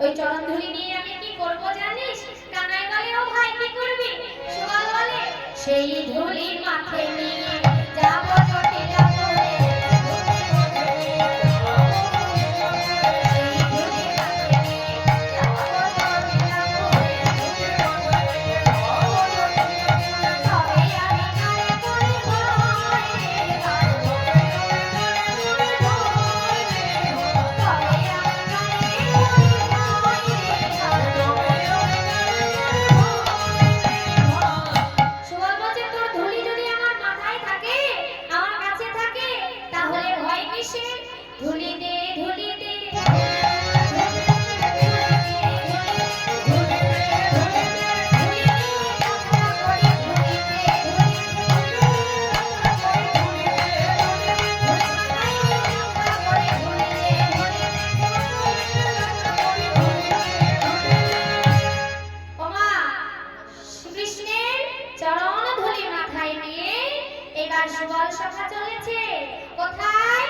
ওই চরণ ধুলি নিয়ে আমি কি করব জানিস? কানাই বলে ও ভাই কি করবি? সুবল বলে সেই ধুলি মাথায় নিয়ে যাব জটিলাপুরে। সুবল সভা চলেছে কোথায়?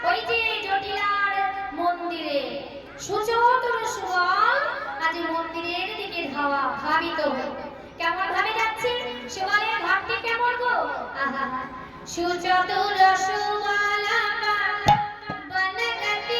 ওই যে জটিলার মন্দিরে। সুচতুর সুবল আজ মন্দিরের দিকে ধাবিত হয়ে কেমন ভাবে যাচ্ছে? সুবলের ভাবটি কেমন গো? আহা, সুচতুর সুবল বনগতি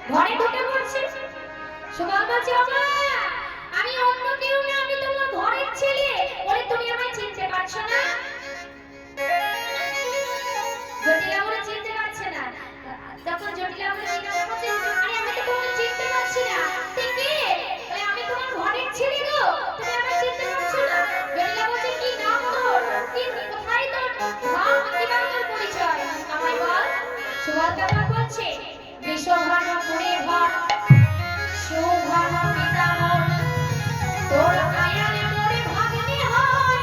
ঘরে ঢুকে পড়ছে। সুবল বলছে ওমা আমি অন্য কেউ না, আমি তোমার ঘরের ছেলে। ওরে তুমি আমায় চিনতে পারছো না? জটিলা বলে চিনতে পারছে না। তখন জটিলা বলে জিজ্ঞাসা করছে আরে আমি তো তোমাকে চিনতে পারছি না, তুই কে? বলে আমি তোমার ঘরের ছেলে গো, তুমি আমায় চিনতে পারছো না? জটিলা বলছে কি নাম তোর? কি কোথায় তোর নাম? কিভাবে তোর পরিচয় আমায় বল। সুবল কেমন বলছে বিশ্বভানুপুরে ঘর সুভান পিতামহ তোর আয়ালে মোরে ভাগ্নে হয়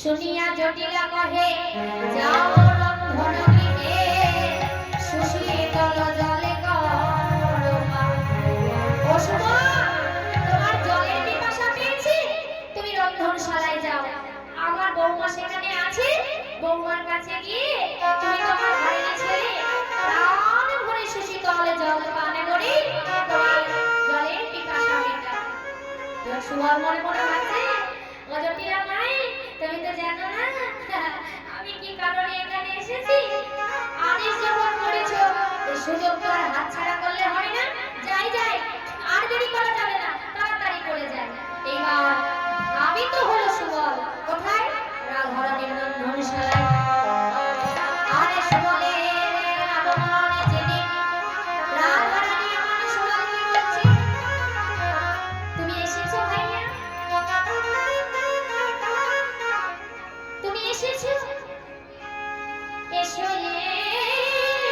শুনিয়া জটিলা কহে যাও রন্ধন গৃহে সুশীতল জলে করো পান। ও সুমা, তোমার জলের পিপাসা পেয়েছে, তুমি রন্ধনশালায় যাও। আমার বৌমা সেখানে আছে, বৌমার কাছে গিয়ে তুমি তোমার ঘরের ছেলে প্রাণ ভরে সুশীতল জল পান করে তোমার জলের পিপাসা মেটাবে। সুমা মনে মনে ভাবছে, ও জটিলা মাই, তুমি তো জানো না আমি কি কারণে এখানে এসেছি। আদেশ যখন করেছো, এই সুযোগ তো আর হাতছাড়া করলে হয় না। যাই যাই, আর দেরি করা যাবে না, তাড়াতাড়ি করে যাই। এইবার আমি তো হলো সুবল, কোথায়? রাধারানীর রন্ধনশালায়। আরে সুবলের আগমনে জেনে রাধারানী আমার সুবলকে বলছে, তুমি এসেছো ভাইয়া, তুমি এসেছো, এসো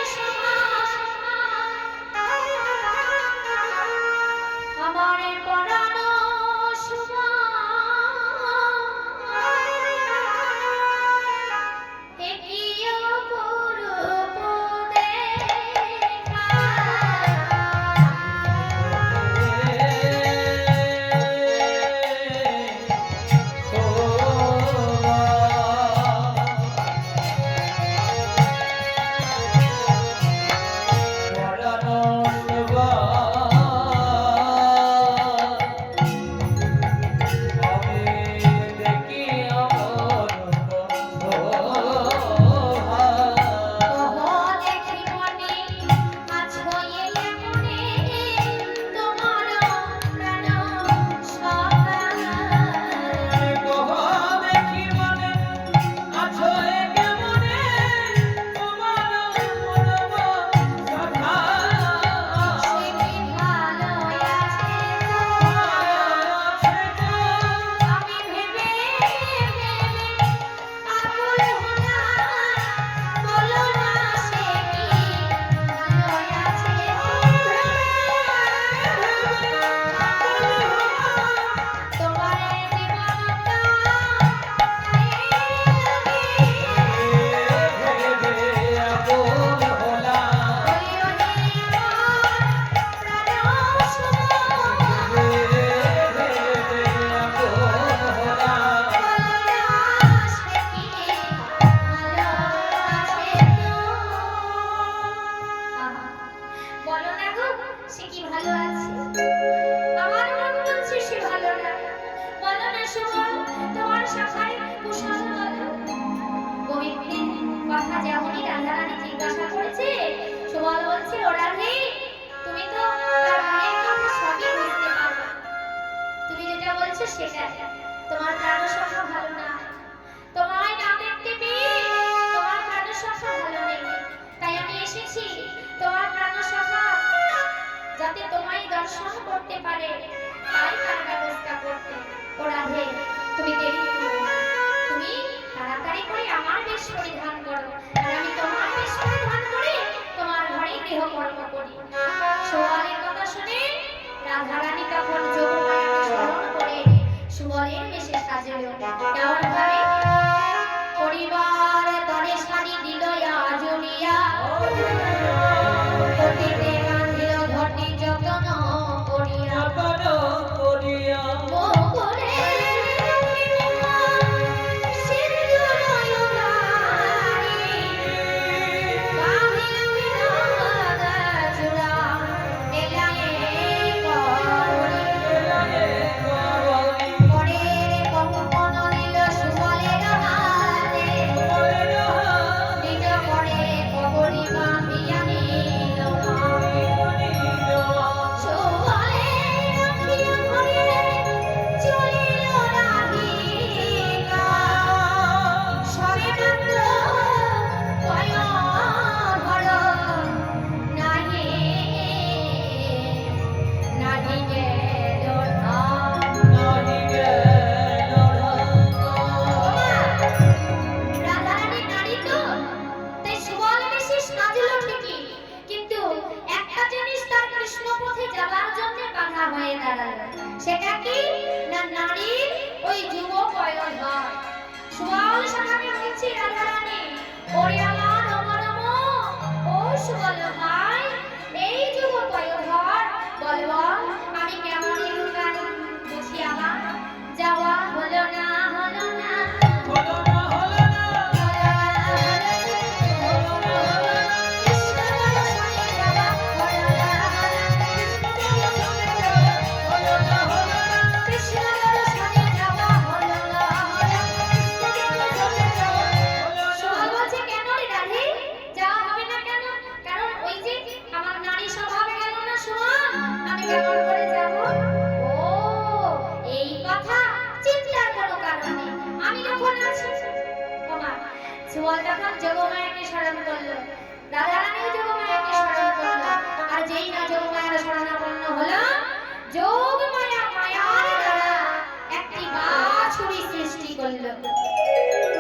এসো আমার পরানো সুমা, এ কি অপরূপ দেখা। বলো না গো, সে কি ভালো আছে? আমার মন বলছে সে ভালো না। বলো না সুবল, তোমার শাখায় কুশল বলো। গোবিন্দের কথা যেমনই রাধারানী জিজ্ঞাসা করেছে, সুবল বলছে, ও রাধে, তুমি তো তার মনের কথা সবই বুঝতে পারো, তুমি যেটা বলছো সেটা। তোমার প্রাণসখা ভালো না, তোমায় না দেখতে পেয়ে তোমার প্রাণসখা ভালো নেই, তাই আমি এসেছি তোমার প্রাণসখা যাতে তোমায় দর্শন করতে পারে, তাই তার ব্যবস্থা করতে। ও রাধে, তুমি দেরি করো না, তুমি তাড়াতাড়ি করে আমার বেশ পরিধান করো, আর আমি তোমার বেশ পরিধান করে তোমার ঘরে গৃহকর্ম করি। সুবলের কথা শুনে রাধারানী তখন যোগমায়াকে স্মরণ করে সুবলের বেশে সাজলো। কেমন ভাবে? পরিবার তরে শাড়ি দিল আজুরিয়া, ঘটিতে বাঁধিল ঘটি যতন করিয়া, সেটা কি না, নারীর ওই যুব বয়স হয়, সুবল সখাকে বলছি রাধারানী, ওরে আমার অমরম, ও সুবল ভাই, এই যুগ পয়োধর, বল বল আমি কেমন এলুকান, বুঝি আমার যাওয়া হলো না, হলো না, হলো না, হলো না, সুবল তখন যোগমায়াকে স্মরণ করলো, রাধারানীও যোগমায়াকে স্মরণ করলো, আর যেই না যোগমায়ার শরণাপন্ন হলো, যোগমায়া মায়ার দ্বারা একটি বাছুরি সৃষ্টি করলো।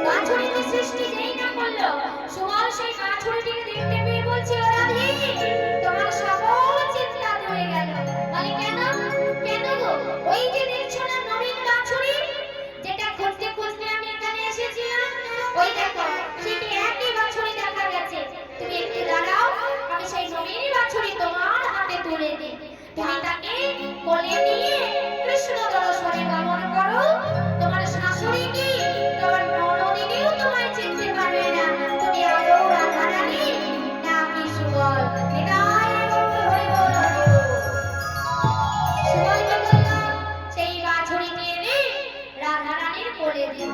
বাছুরিকে সৃষ্টি যেই না করলো, সুবল সেই বাছুরিটিকে দেখতে পেয়ে বলছে, ও রাধে, তোমার সকল চিন্তা দূরে গেল। বলে কেন? কেন গো? ওই যে দেখছো না নবীন বাছুরি, যেটা খুঁজতে খুঁজতে আমি এখানে এসেছিলাম, ওই দেখো সেটি একই বাছুরি দেখা গেছে। তুমি একটু দাঁড়াও, আমি সেই নবীন বাছুরি তোমার হাতে তুলে দিই, তুমি তাকে কোলে নিয়ে কৃষ্ণ দর্শনে গমন করো। তোমার শাশুড়ি কি, তোমার ননদিনীও তোমায় চিনতে পারবে না, তুমি আদৌ রাধারানী নাকি সুবল। এটাই গল্প হয়ে বল। সুবল কি করলো? সেই বাছুরিকে এনে রাধারানীর কোলে দিল,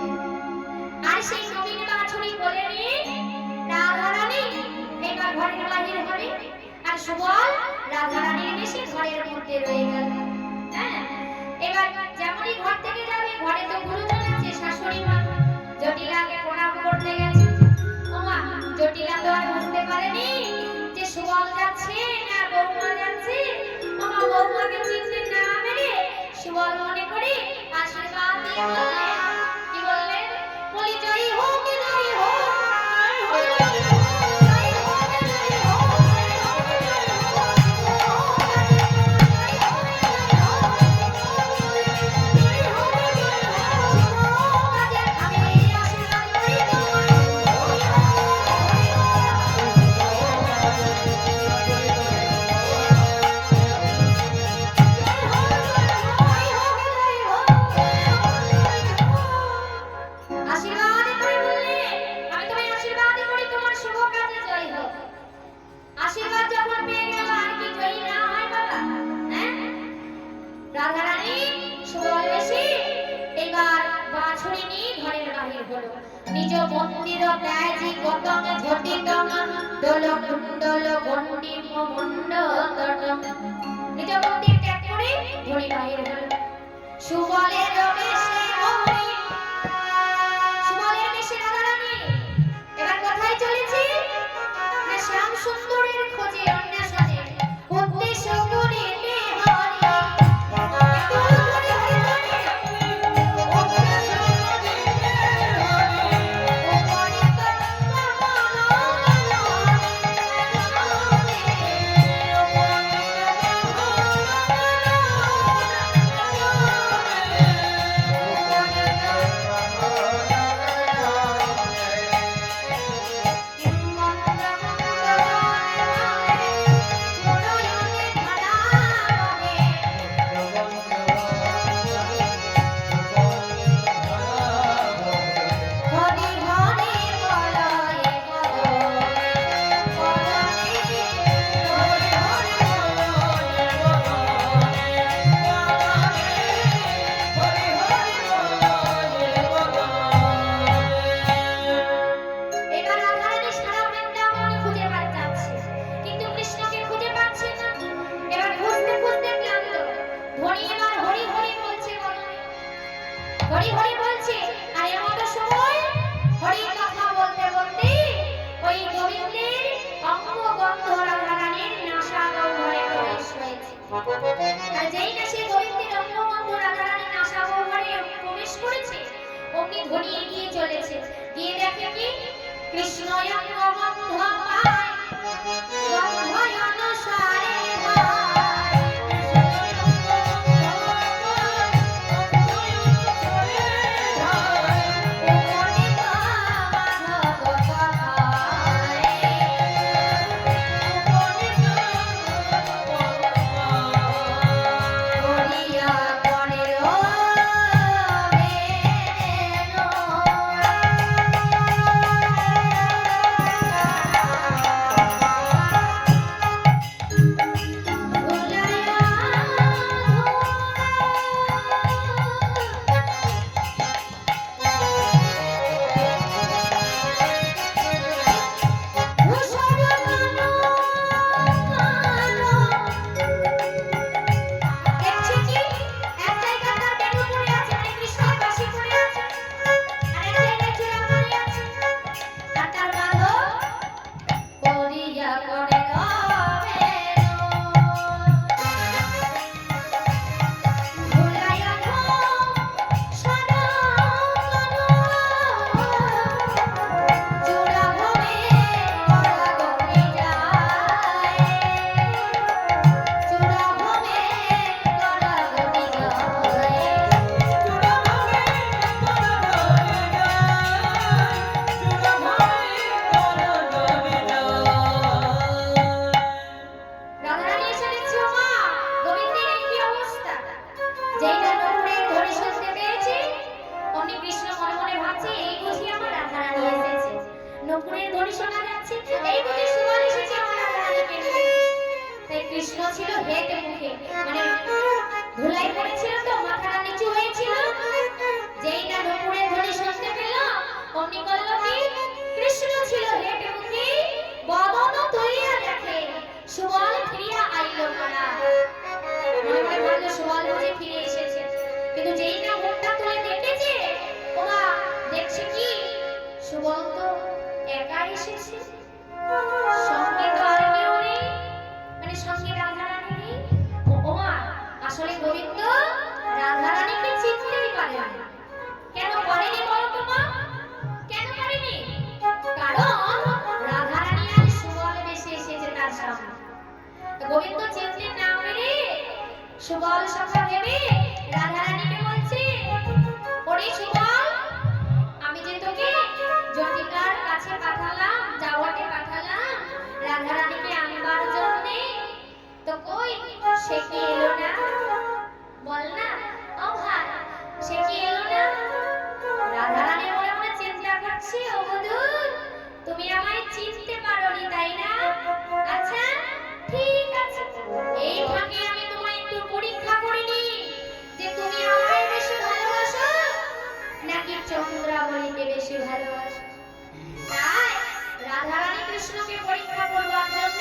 আর সেই নবীন বাছুরি কোলে নিয়ে রাধারানী এবার ঘরের বাহির হবে, আর সুবল রাধারানীর এসে ঘরের মধ্যে রয়ে গেল। হ্যাঁ, এবার যেমনই ঘর থেকে যাবে, ঘরে তো গুরুজন আছে, শাশুড়ি মা জটিলাকে প্রণাম করতে গেছে। ওমা, জটিলা তো আর বুঝতে পারেনি যে সুবল যাচ্ছে না বৌমা যাচ্ছে। ওমা, বৌমাকে চিনতে না পেরে সুবল মনে করে আশীর্বাদ দিয়ে বললেন, কি বললেন? বলি জয় হোক, জয় হোক, আশীর্বাদ করে বললে, আমি তোমায় আশীর্বাদ করি তোমার শুভ কাজে জয় হোক। আশীর্বাদ যখন পেয়ে গেল, আর কি জয়ী না হয় বাবা? হ্যাঁ, রাধারানী সুবল বেশি এবার বাছুরি নিয়ে ঘরের বাহির হলো। নিজ মন্দির ত্যাজি গতং ঝটিতং দোল কুণ্ডল গণ্ডিম মণ্ডতটং, নিজ মন্দির ত্যাগ করে ঘরে বাহির হলো। সুবলের বেশে হরি, সুবলের বেশে রাধারানী এবার কোথায় চলেছে? না শ্যাম সুন্দরের খোঁজে অন্বেষণে উদ্দেশ্য করিতে হরি। হরি হরি বলছে, আর এমন সময় হরি কথা বলতে বলতে ওই গোবিন্দের অঙ্গ গন্ধ রাধারানীর নাসাগহ্বরে প্রবেশ হয়েছে। আর যেই না সে গোবিন্দের অঙ্গ গন্ধ রাধারানীর নাসাগহ্বরে প্রবেশ করেছে, অমনি ধ্বনি এগিয়ে চলেছে, গিয়ে দেখে কি কৃষ্ণ অঙ্গ গন্ধ পায়, গন্ধ অনুসারে হয়। ধ্বনি শোনা যাচ্ছে, এই বুঝি সুবল এসেছে আমার রাধারানীকে নিয়ে। তাই কৃষ্ণ ছিল হেঁটে মুখে, মানে ধুলাই পড়েছিল তো, মাথাটা নিচু হয়েছিল। যেই না নুপুরের ধ্বনি শুনতে পেল, অমনি করলো কি, কৃষ্ণ ছিল হেঁটে মুখে, বদন তুলিয়া দেখে সুবল ফিরিয়া আইলো না। মনে মনে ভাবলো সুবল বুঝি ফিরে এসেছে, কিন্তু যেই না মুখটা তুলে দেখেছে, ওমা দেখছে কি, সুবল তো একা এসেছে, সঙ্গে তো আর কেউ নেই, মানে সঙ্গে রাধারানী নেই। ওমা আসলে গোবিন্দ রাধারানীকে চিনতেই পারে না। কেন পারেনি বলো তো মা? কেন পারেনি? কারণ রাধারানী আর সুবল বেশি এসেছে তার সামনে। তো গোবিন্দ চিনতে না পেরে সুবল সখা ভেবে রাধারানীকে বলছে, ওরে সুবল, আমি যে তোকে জটিলার কাছে পাঠালাম, যাওয়াতে পাঠালাম রাধারানীকে আনবার জন্যে, তো কই সে কি এলো না? বল না ও ভাই, সে কি এলো না? রাধারানী মনে মনে চিন্তা করছে, ও বধূ তুমি আমায় চিনতে পারোনি তাই না? আচ্ছা ঠিক আছে, এই ফাঁকে আমি তোমায় একটু পরীক্ষা করে নিই যে তুমি আমায় বেশি ভালোবাসো নাকি চন্দ্রাবলীকে বেশি ভালোবাসো। তাই রাধারানী কৃষ্ণকে পরীক্ষা করবার জন্য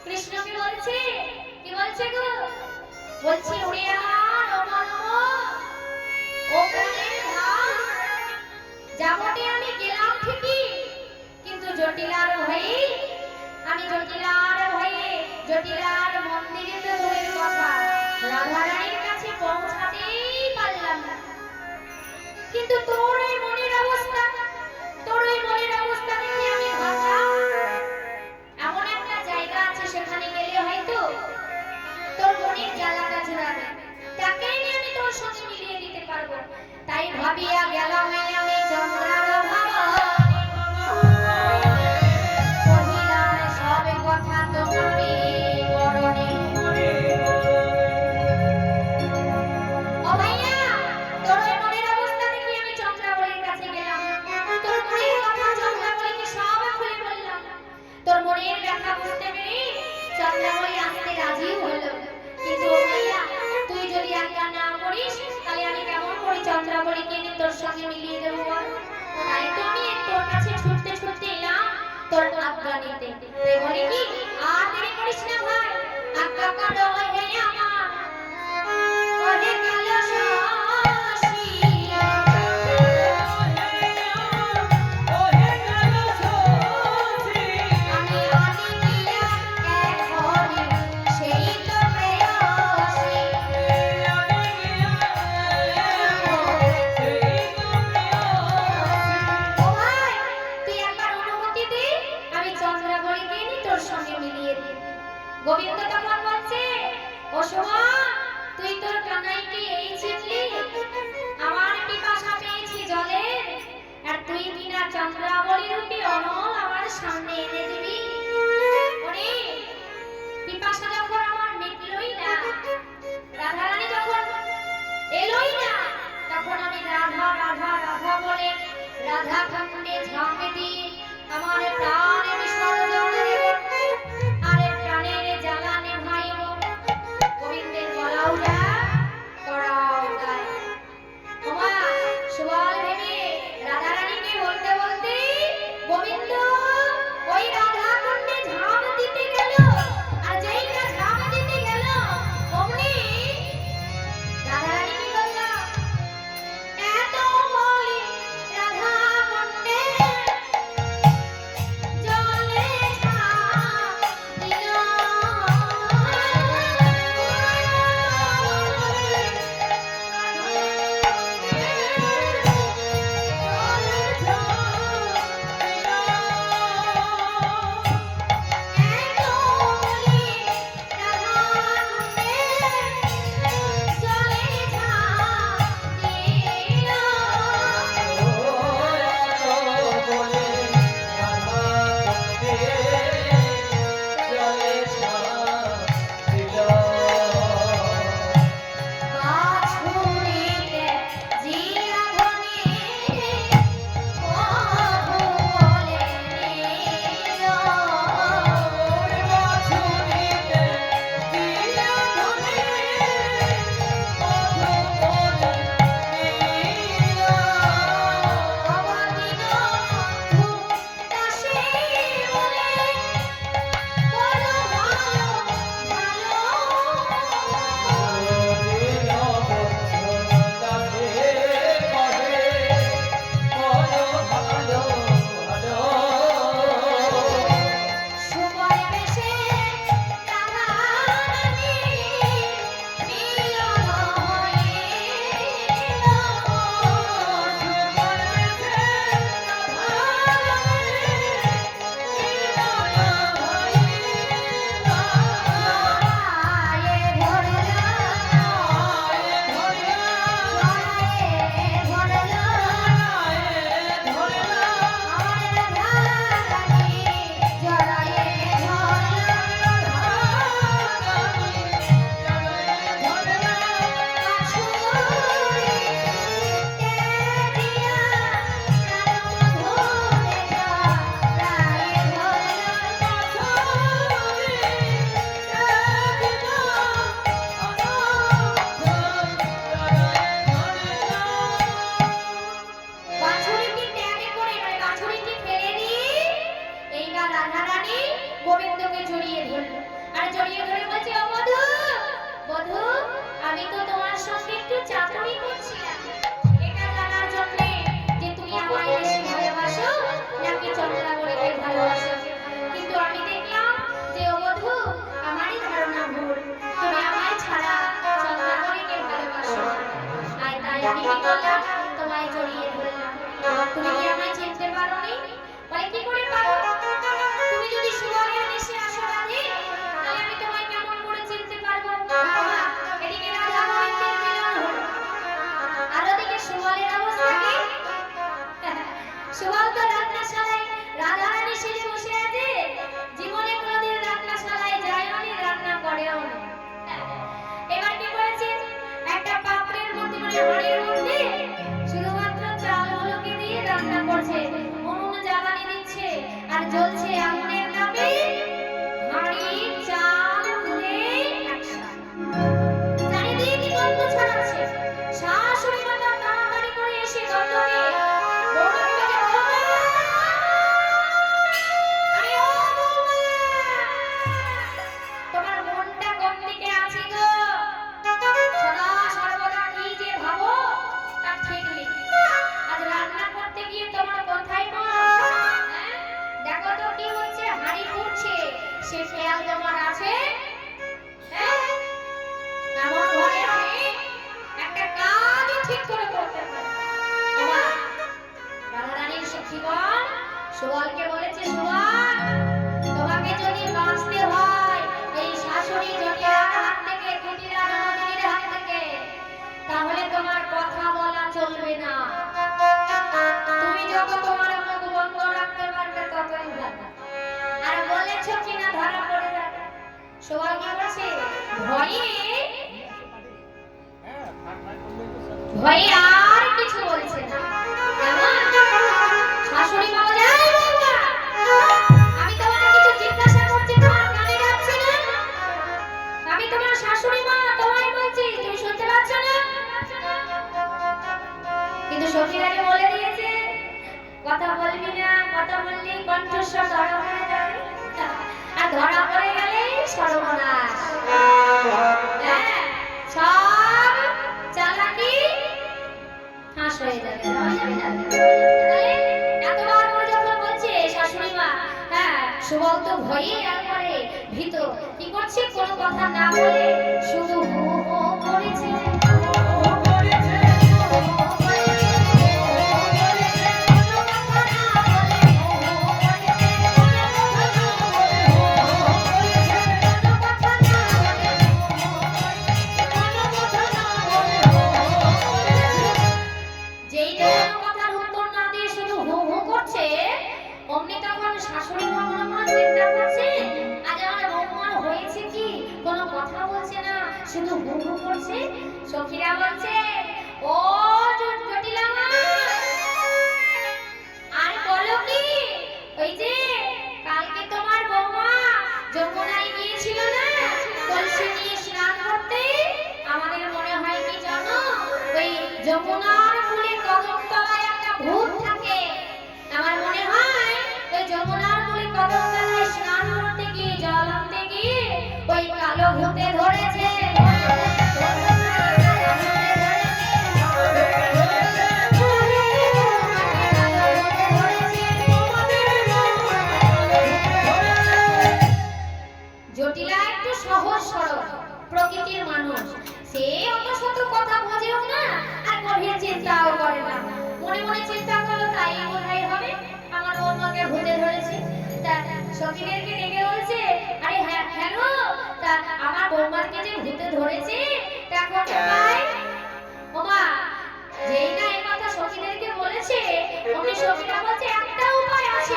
কৃষ্ণকে বলছে, কি বলছে গো? বলছে ওরে আমার ও মানব, ও প্রাণের ধাম, যাবতে আমি গেলাম ঠিকই, কিন্তু জটিলার ভয়ে, আমি জটিলার মন্দিরে তো দূরের কথা, রাধারানীর কাছে পৌঁছাতেই পারলাম না। কিন্তু তোর এই মনের অবস্থা দেখে আমি ভাবলাম এমন একটা জায়গা আছে, সেখানে গেলে হয়তো তোর মনের জ্বালাটা জুড়াবে, তাকে নিয়ে আমি তোর সঙ্গে মিলিয়ে দিতে পারবো। তাই ভাবিয়া গেলাম আমি চন্দ্রাবলী, কহিলাম সব কথা তোমারে বরণে। ও ভাইয়া, তোর ওই মনের অবস্থা দেখে আমি চন্দ্রাবলীর কাছে গেলাম, তোর মনের কথা চন্দ্রাবলীকে সব খুলে বললাম। তোর মনের ব্যথা বুঝতে পেরে চন্দ্রাবলী আসতে রাজিও হলো। কিন্তু ও ভাইয়া, তুই যদি আজ্ঞা না করিস তাহলে আমি কেমন করে চন্দ্রাবলীকে নিয়ে তোর সঙ্গে মিলিয়ে দেবো বল? তাই তো আমি তোর কাছে ছুটতে এলাম তোর আজ্ঞা নিতে। তাই বলি কি, আর দেরি করিস না ভাই, আজ্ঞা করো হে আমার, ওরে কালো শশী, আমি আনিয়া এখনি সেই তো প্রেয়সী। ও ভাই, তুই একবার অনুমতি দে, আমি চন্দ্রাবলীকে নিয়ে তোর সঙ্গে মিলিয়ে দিই। গোবিন্দ তখন বলছে, ও শোভা, তুই তোর কানাইকে এই চিনলি? আমার পিপাসা পেয়েছি জলের, আর তুই কিনা চন্দ্রাবলী রূপী অনল আমার সামনে এনে দিবি? ওরে পিপাসা যখন আমার মিটলই না, রাধারানী যখন এলোই না, তখন আমি রাধা রাধা রাধা বলে রাধা খণ্ডে ঝাঁপ দিয়ে আমার প্রাণে বিসর্জন দেব, আরে প্রাণের জ্বালা নেভাইব। গোবিন্দের গলাও যা, করাও তাই। ওমা সুবল ভেবে রাধারানীকে বলতে বলতে গোবিন্দ ওই রাধা খণ্ডে ঝাঁপ দিতে গেল, আর যেই না ঝাঁপ দিতে গেল, অমনি রাধারানী কি বলল, এত বলি রাধা খণ্ডে আমি কি করলাম তোমায় জড়িয়ে ধরলাম তুমি কি আমায় চিনতে পারোনি বলে কি করে পারো তুমি যদি সুবলের দেশে আসো রাধে তাহলে আমি তোমায় কেমন করে চিনতে পারবো বাবা এদিকে রাধা গোবিন্দের মিলন হলো আর ওদিকে সুবলের অবস্থা কি সুবল তো রান্নাশালায় রাধা রানী সেজে বসে আছে জীবনে কোনোদিন রান্নাশালায় যায়নি রান্না করেও না এবার কি করেছে একটা পাত্রের মধ্যে মানে হাঁড়ির মধ্যে শুধুমাত্র চালগুলোকে দিয়ে রান্না করছে উনুন জ্বালানি দিচ্ছে আর জ্বলছে আগুনের তাপে হাঁড়ি চাল পুড়ে একসাথে চারিদিকে কি গন্ধ ছড়াচ্ছে শাশুড়ি মাতা তাড়াতাড়ি করে এসে গন্ধকে বৌমাকে বলে, আরে ও বৌমা, তোমার মনটা কোন দিকে আছে গো সদা সর্বদা কি যে ভাবো তার ঠিক নেই আজ রান্না করতে গিয়ে তোমার কোথায় মন হ্যাঁ? দেখো তো কি হচ্ছে হাঁড়ি ফুটছে সে খেয়াল তোমার আছে হ্যাঁ? এমন ঘরে আমি একটা কাজও ঠিক করে করতে পারি ওমা রাধারানীর সখীগণ সুবলকে বলেছে সুবল তোমাকে যদি বাঁচতে হয় এই শাশুড়ি জটিলার হাত থেকে কুটিলার নদীর হাত থেকে তাহলে তোমার কথা বলা চলবে না তুমি যত তোমার মুখ বন্ধ রাখতে পারবে ততই ভালো আর বলেছ কিনা ধরা পড়ে যাবে সুবল কি বলছে ভয়ে ভয়ে আর কিছু বলছে না কেমন শাশুড়ি মা যায় বাবা আমি তোমাকে কিছু জিজ্ঞাসা করছি তোমার কানে যাচ্ছে না আমি তোমার শাশুড়ি মা তোমায় বলছি তুমি শুনতে পাচ্ছ না কিন্তু সখীরাকে বলে দিয়েছে কথা বলবি না কথা বললেই কণ্ঠস্বর ধরা পড়ে যাবে আর ধরা পড়ে গেলে সর্বনাশ হ্যাঁ সব চালাকি হাস হয়ে যাবে এতবার করে যখন বলছে শাশুড়ি মা হ্যাঁ সুবল তো ভয়ে একবারে ভীত কি করছে কোনো কথা না বলে শুধু হো হো করেছে অমনি তখন শাশুড়ি মা মনে মনে চিন্তা করছে আজ আমার বৌমার হয়েছে কি কোনো কথা বলছে না শুধু হু হু করছে সখীরা বলছে ও জটিলা মা আর বলো কি ওই যে কালকে তোমার বৌমা যমুনায় গিয়েছিল না কলসি নিয়ে স্নান করতে আমাদের মনে হয় কি জানো ওই যমুনার কূলে কদমতলায় একটা ভূত থাকে আমার মনে হয় ওই যমুনার কূলে কদমতলায় স্নান করতে গিয়ে জল আনতে গিয়ে ওই কালো ভূতে ধরেছে জটিলা একটু সহজ সরল প্রকৃতির মানুষ সে অত শত কথা বোঝেও না আর গভীর চিন্তাও করে না মনে মনে চিন্তা করলো তাই বোধহয় হবে আমার বৌমাকে ভূতে ধরেছে তা সখীদেরকে ডেকে বলছে আরে হ্যাঁ গো তা আমার বৌমাকে যে ভূতে ধরেছে তা এখন উপায় ওমা যেই না এই কথা সখীদেরকে বলেছে অমনি সখীরা বলছে একটা উপায় আছে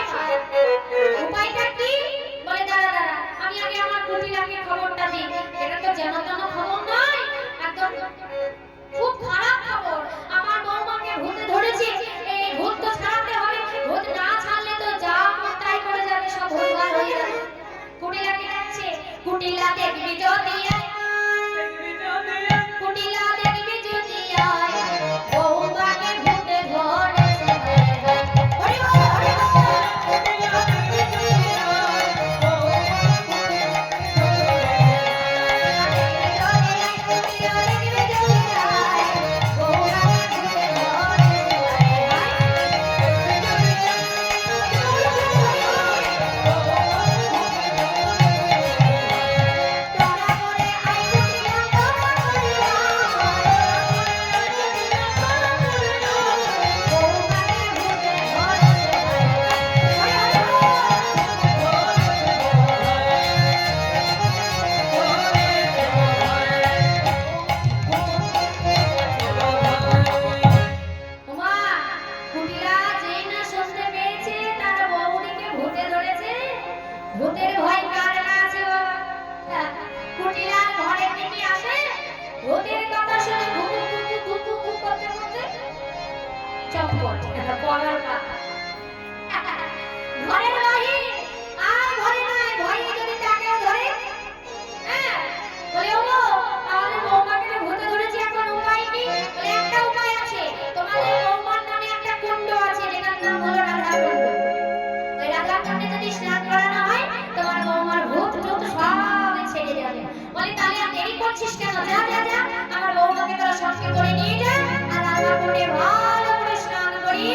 উপায়টা কি বলে দাঁড়া দাঁড়া আমি আগে আমার কুটিলাকে খবরটা দিই এটা তো যেন তেন খবর নয় একদম খুব খারাপ খবর আমার বৌমাকে ভূতে ধরেছে এই ভূত তো ছাড়াতে হবে ভূত না ছাড়লে তো যা মন তাই করে যাবে সব ভুলভাল হয়ে যাবে কুটিলাকে ডাকছে কুটিলা দেখবি যদি কুটিলা দেখবি যদি বৌমাকে ভূতে ধরেছে হরি বল হরি বল চম্পট পড়ার পাতা ঘরের বাহির আর ঘরে নাই ভয়ে যদি তাকেও ধরে হ্যাঁ বলে ওগো আমাদের বৌমাকে ভূতে ধরেছে এখন উপায় কি বলে একটা উপায় আছে তোমাদের বৌমার নামে একটা কুণ্ড আছে যেটার নাম হলো রাধা কুণ্ড ওই রাধা কুণ্ডে যদি স্নান করানো হয় তোমার বৌমার ভূত টুত সব ছেড়ে যাবে বলে তাহলে আর দেরি করছিস কেন যা যা যা আমার বৌমাকে তোরা সঙ্গে করে নিয়ে যা আর রাধা কুণ্ডে ভালো করে স্নান করি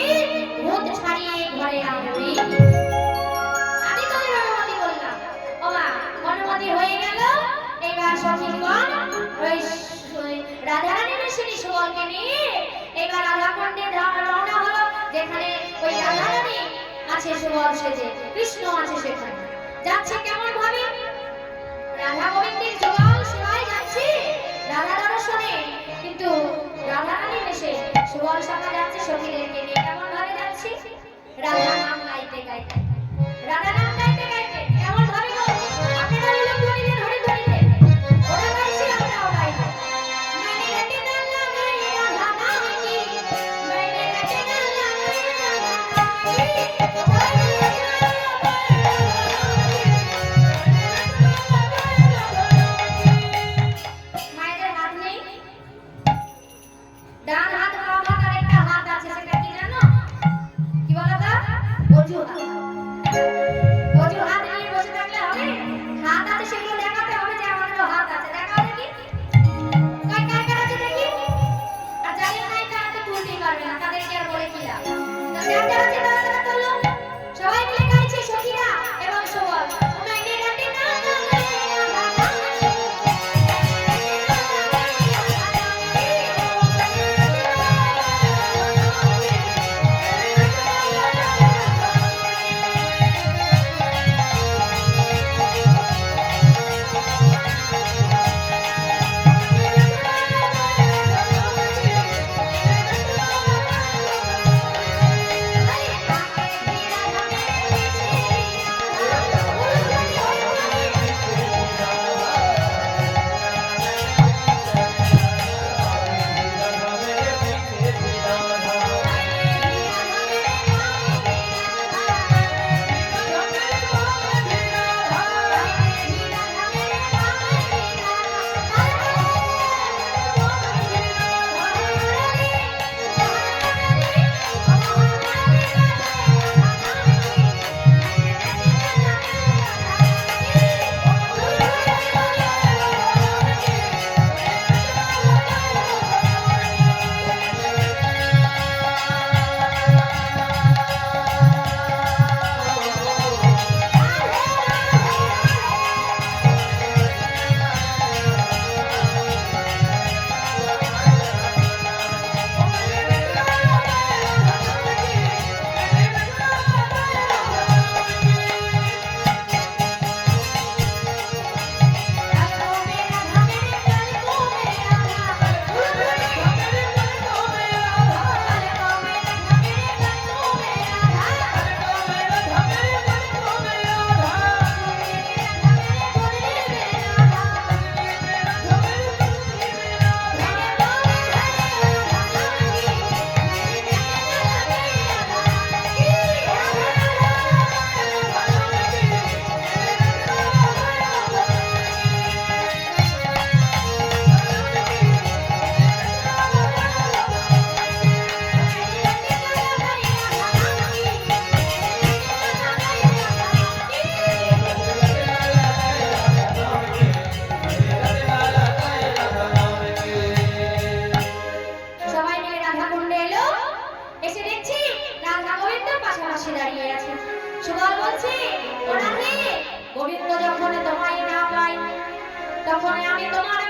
ভূত ছাড়িয়ে ঘরে আনবি আমি তোদের অনুমতি বললাম ওমা অনুমতি হয়ে গেল এবার সখীগণ ওই রাধারানী বেশিনী সুবলকে নিয়ে এবার রাধা কুণ্ডে রওনা হলো যেখানে ওই রাধারানী আছে সুবল সেজে কৃষ্ণ আছে সেখানে যাচ্ছে কেমন ভাবে রাধা গোবিন্দের যুগল সেবায় যাচ্ছে রাধা দর্শনে কিন্তু রাধারানী বেশে সুবল সখা যাচ্ছে সখীদেরকে নিয়ে কেমন ভাবে যাচ্ছে রাধা নাম গাইতে গাইতে রাধা নাম গাইতে গাইতে কেমন ভাবে গো আপনারা লোক ধরিতে ধরে ধরিতে ওরা গাইছে আমরাও গাইবো मैंने रटे डाला गाई राधा नाम की मैंने रटे डाला गाई राधा नाम की মায়েদের হাত নেই ডান হাত বাম হাত আর একটা হাত আছে সেটা কি জানো কি বলো তো অজু হাত নিয়ে বসে থাকলে হবে হাত আছে সেগুলো দেখাতে হবে যে আমাদেরও হাত আছে দেখাও দেখি কার কার কার আছে দেখি আর যাদের নাই তারা তো তুলতেই পারবে না তাদেরকে আর বলে কি লাভ তো যার যার আছে তারা তারা তোলো সবাই মিলে গাইছে সখীরা এবং সুবল मैंने रटे डाला गाई राधा नाम की সুবল বলছে ওরা হে গোবিন্দ যখন তোমায় না পাই তখন আমি তোমার